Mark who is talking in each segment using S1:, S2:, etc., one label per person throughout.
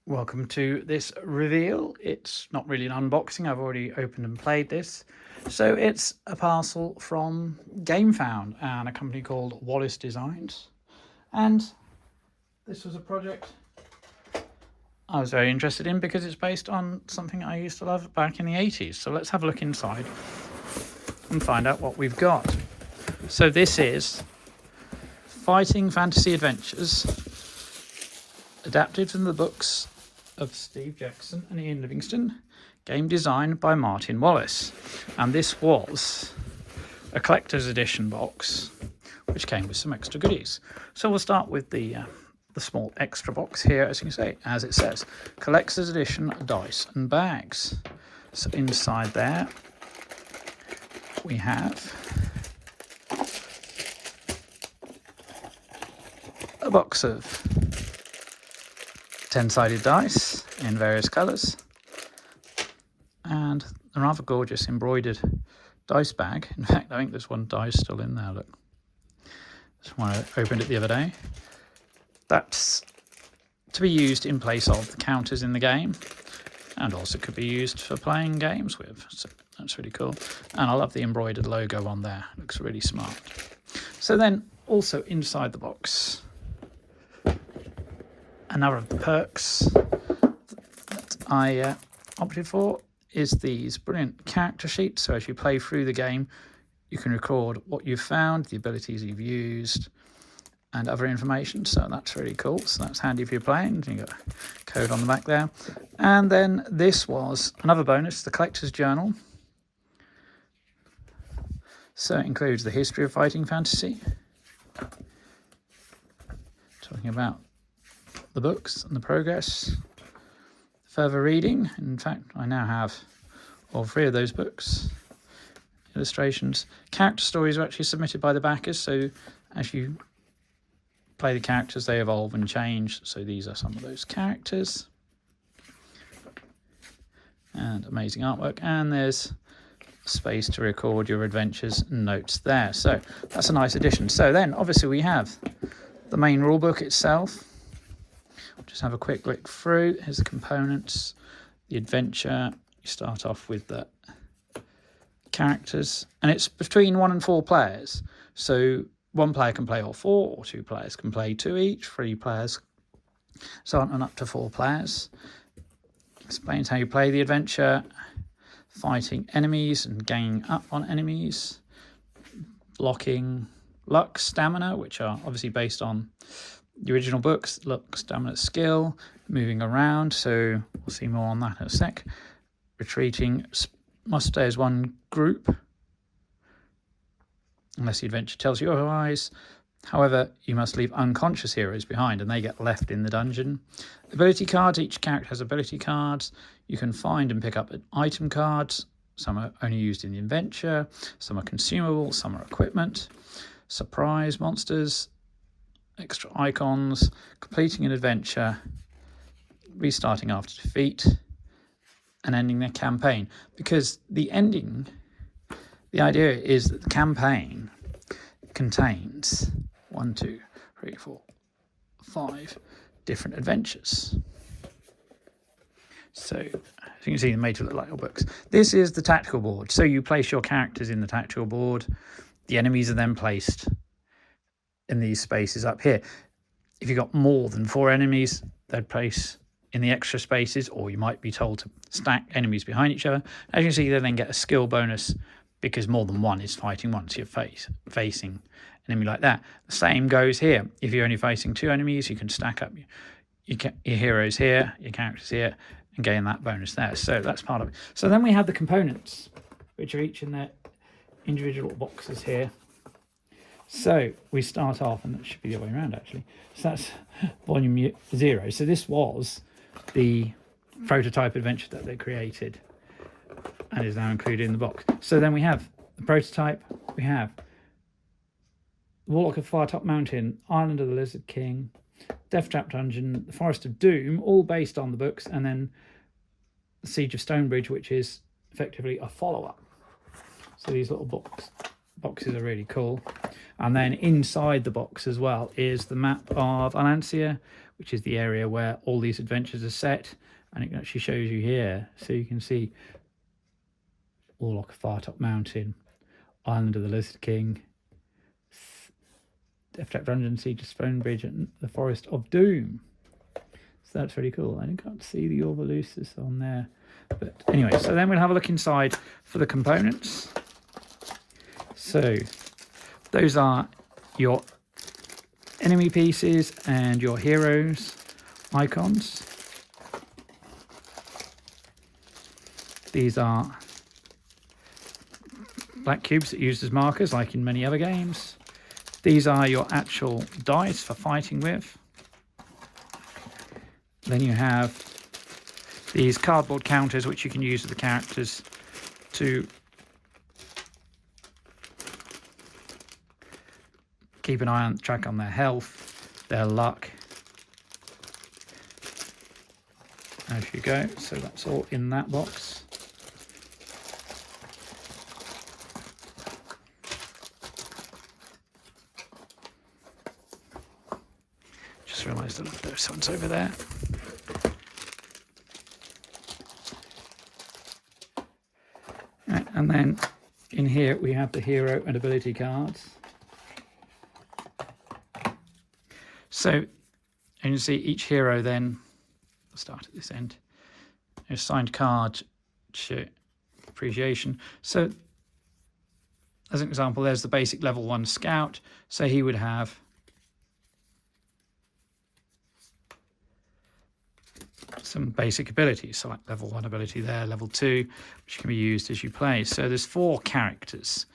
S1: Welcome to this reveal. It's not really an unboxing, I've already opened and played this. So it's a parcel from Gamefound and a company called Wallace Designs. And this was a project I was very interested in because it's based on something I used to love back in the 80s. So let's have a look inside and find out what we've got. So this is Fighting Fantasy Adventures, adapted from the books of Steve Jackson and Ian Livingston, game designed by Martin Wallace. And this was a collector's edition box, which came with some extra goodies. So we'll start with the small extra box here, as you can see, as it says, collector's edition dice and bags. So inside there we have a box of 10-sided dice in various colours and a rather gorgeous embroidered dice bag. In fact, I think there's one die still in there, look. That's one I opened it the other day. That's to be used in place of the counters in the game, and also could be used for playing games with, so that's really cool. And I love the embroidered logo on there, looks really smart. So then also inside the box, another of the perks that I opted for is these brilliant character sheets. So as you play through the game, you can record what you've found, the abilities you've used, and other information. So that's really cool. So that's handy if you're playing. You've got a code on the back there. And then this was another bonus, the collector's journal. So it includes the history of fighting fantasy, talking about the books and the progress, further reading. In fact, I now have all three of those books, illustrations. Character stories are actually submitted by the backers, so as you play the characters, they evolve and change. So these are some of those characters, and amazing artwork. And there's space to record your adventures and notes there, so that's a nice addition. So then obviously we have the main rulebook itself. Just have a quick look through. Here's the components, the adventure. You start off with the characters, and it's between 1 and 4 players. So 1 player can play all 4, or 2 players can play 2 each, 3 players, so on and up to 4 players. Explains how you play the adventure, fighting enemies and ganging up on enemies, blocking, luck, stamina, which are obviously based on the original books. Luck, stamina, skill, moving around, so we'll see more on that in a sec. Retreating, must stay as one group unless the adventure tells you otherwise. However, you must leave unconscious heroes behind and they get left in the dungeon. Ability cards, each character has ability cards. You can find and pick up item cards. Some are only used in the adventure, some are consumable, some are equipment. Surprise monsters, extra icons, completing an adventure, restarting after defeat, and ending their campaign. Because the ending, the idea is that the campaign contains 1, 2, 3, 4, 5 different adventures. So as you can see, they're made to look like your books. This is the tactical board. So you place your characters in the tactical board. The enemies are then placed in these spaces up here. If you've got more than 4 enemies, they'd place in the extra spaces, or you might be told to stack enemies behind each other. As you can see, they then get a skill bonus because more than one is fighting one, so you're facing an enemy like that. The same goes here. If you're only facing 2 enemies, you can stack up your heroes here, your characters here, and gain that bonus there. So that's part of it. So then we have the components, which are each in their individual boxes here. So we start off, and that should be the other way around actually. So that's volume 0. So this was the prototype adventure that they created and is now included in the box. So then we have the prototype, we have Warlock of Firetop Mountain, Island of the Lizard King, Deathtrap Dungeon, the Forest of Doom, all based on the books, and then the Siege of Stonebridge, which is effectively a follow-up. So these little boxes are really cool. And then inside the box as well is the map of Alancia, which is the area where all these adventures are set. And it actually shows you here, so you can see Warlock of Firetop Mountain, Island of the Lizard King, Deathtrap Dungeon, Siege of Stonebridge, and the Forest of Doom. So that's really cool. I can't see the Orb of Lucius on there. But anyway, so then we'll have a look inside for the components. So those are your enemy pieces and your heroes icons. These are black cubes that are used as markers, like in many other games. These are your actual dice for fighting with. Then you have these cardboard counters, which you can use with the characters to keep an eye on track on their health, their luck, as you go. So that's all in that box. Just realised that there's one's over there. Right, and then in here we have the hero and ability cards. So you can see each hero then, I'll start at this end, a signed card, appreciation. So as an example, there's the basic level 1 scout. So he would have some basic abilities, so like level 1 ability there, level 2, which can be used as you play. So there's 4 characters.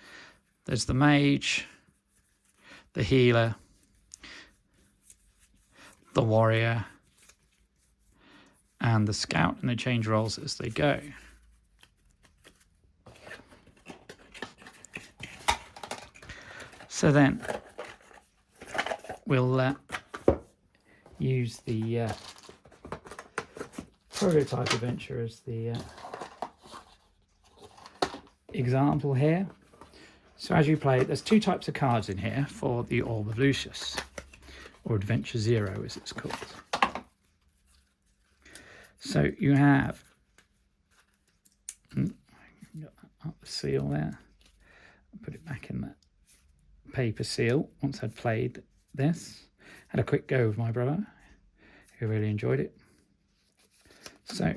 S1: There's the mage, the healer, the warrior, and the scout, and they change roles as they go. So then we'll use the prototype adventure as the example here. So as you play, there's 2 types of cards in here for the Orb of Lucius, or Adventure 0 as it's called. So you have got up the seal there. I'll put it back in that paper seal once I'd played this. Had a quick go with my brother, who really enjoyed it. So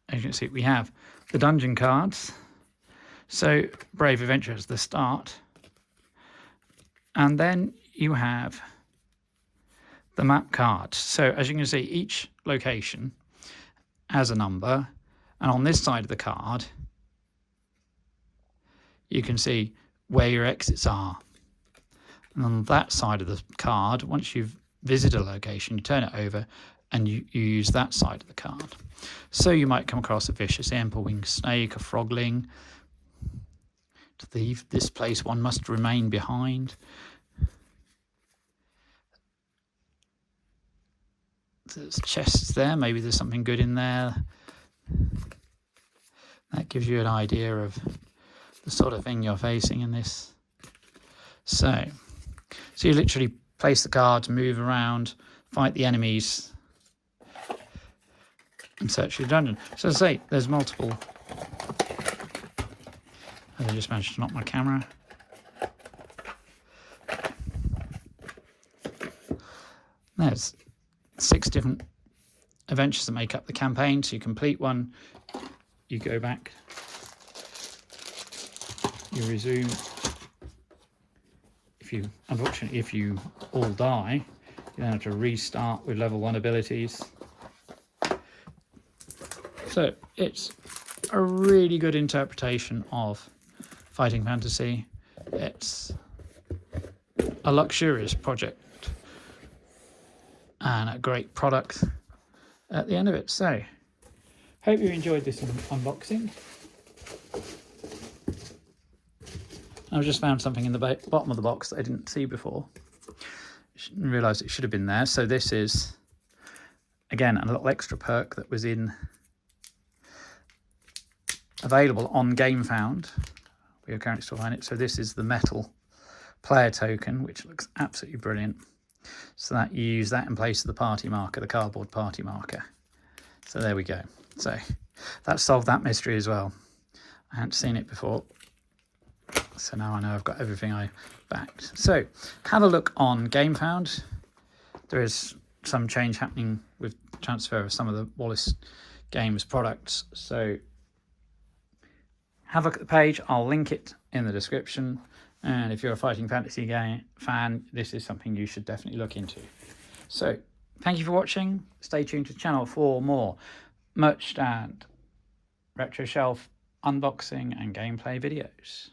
S1: as you can see, we have the dungeon cards. So Brave Adventure is the start, and then you have the map cards. So as you can see, each location has a number, and on this side of the card you can see where your exits are, and on that side of the card, once you've visited a location, you turn it over and you use that side of the card. So you might come across a vicious imp, a winged snake, a frogling. To leave this place, one must remain behind. There's chests there, maybe there's something good in there. That gives you an idea of the sort of thing you're facing in this. So you literally place the cards, move around, fight the enemies, and search your dungeon. So as I say, there's multiple. I just managed to knock my camera. There's 6 different adventures that make up the campaign. So you complete one, you go back, you resume. Unfortunately, if you all die, you then have to restart with level 1 abilities. So it's a really good interpretation of fighting fantasy. It's a luxurious project and a great product at the end of it. So hope you enjoyed this unboxing. I've just found something in the bottom of the box that I didn't see before. I realised it should have been there. So this is, again, a little extra perk that was available on Gamefound, but you're currently still finding it. So this is the metal player token, which looks absolutely brilliant. So that you use that in place of the party marker, the cardboard party marker. So there we go. So that solved that mystery as well. I hadn't seen it before, so now I know I've got everything I backed. So have a look on Gamefound. There is some change happening with transfer of some of the Wallace Games products, so have a look at the page. I'll link it in the description, and if you're a fighting fantasy game fan, this is something you should definitely look into. So thank you for watching. Stay tuned to the channel for more merch stand, retro shelf unboxing and gameplay videos.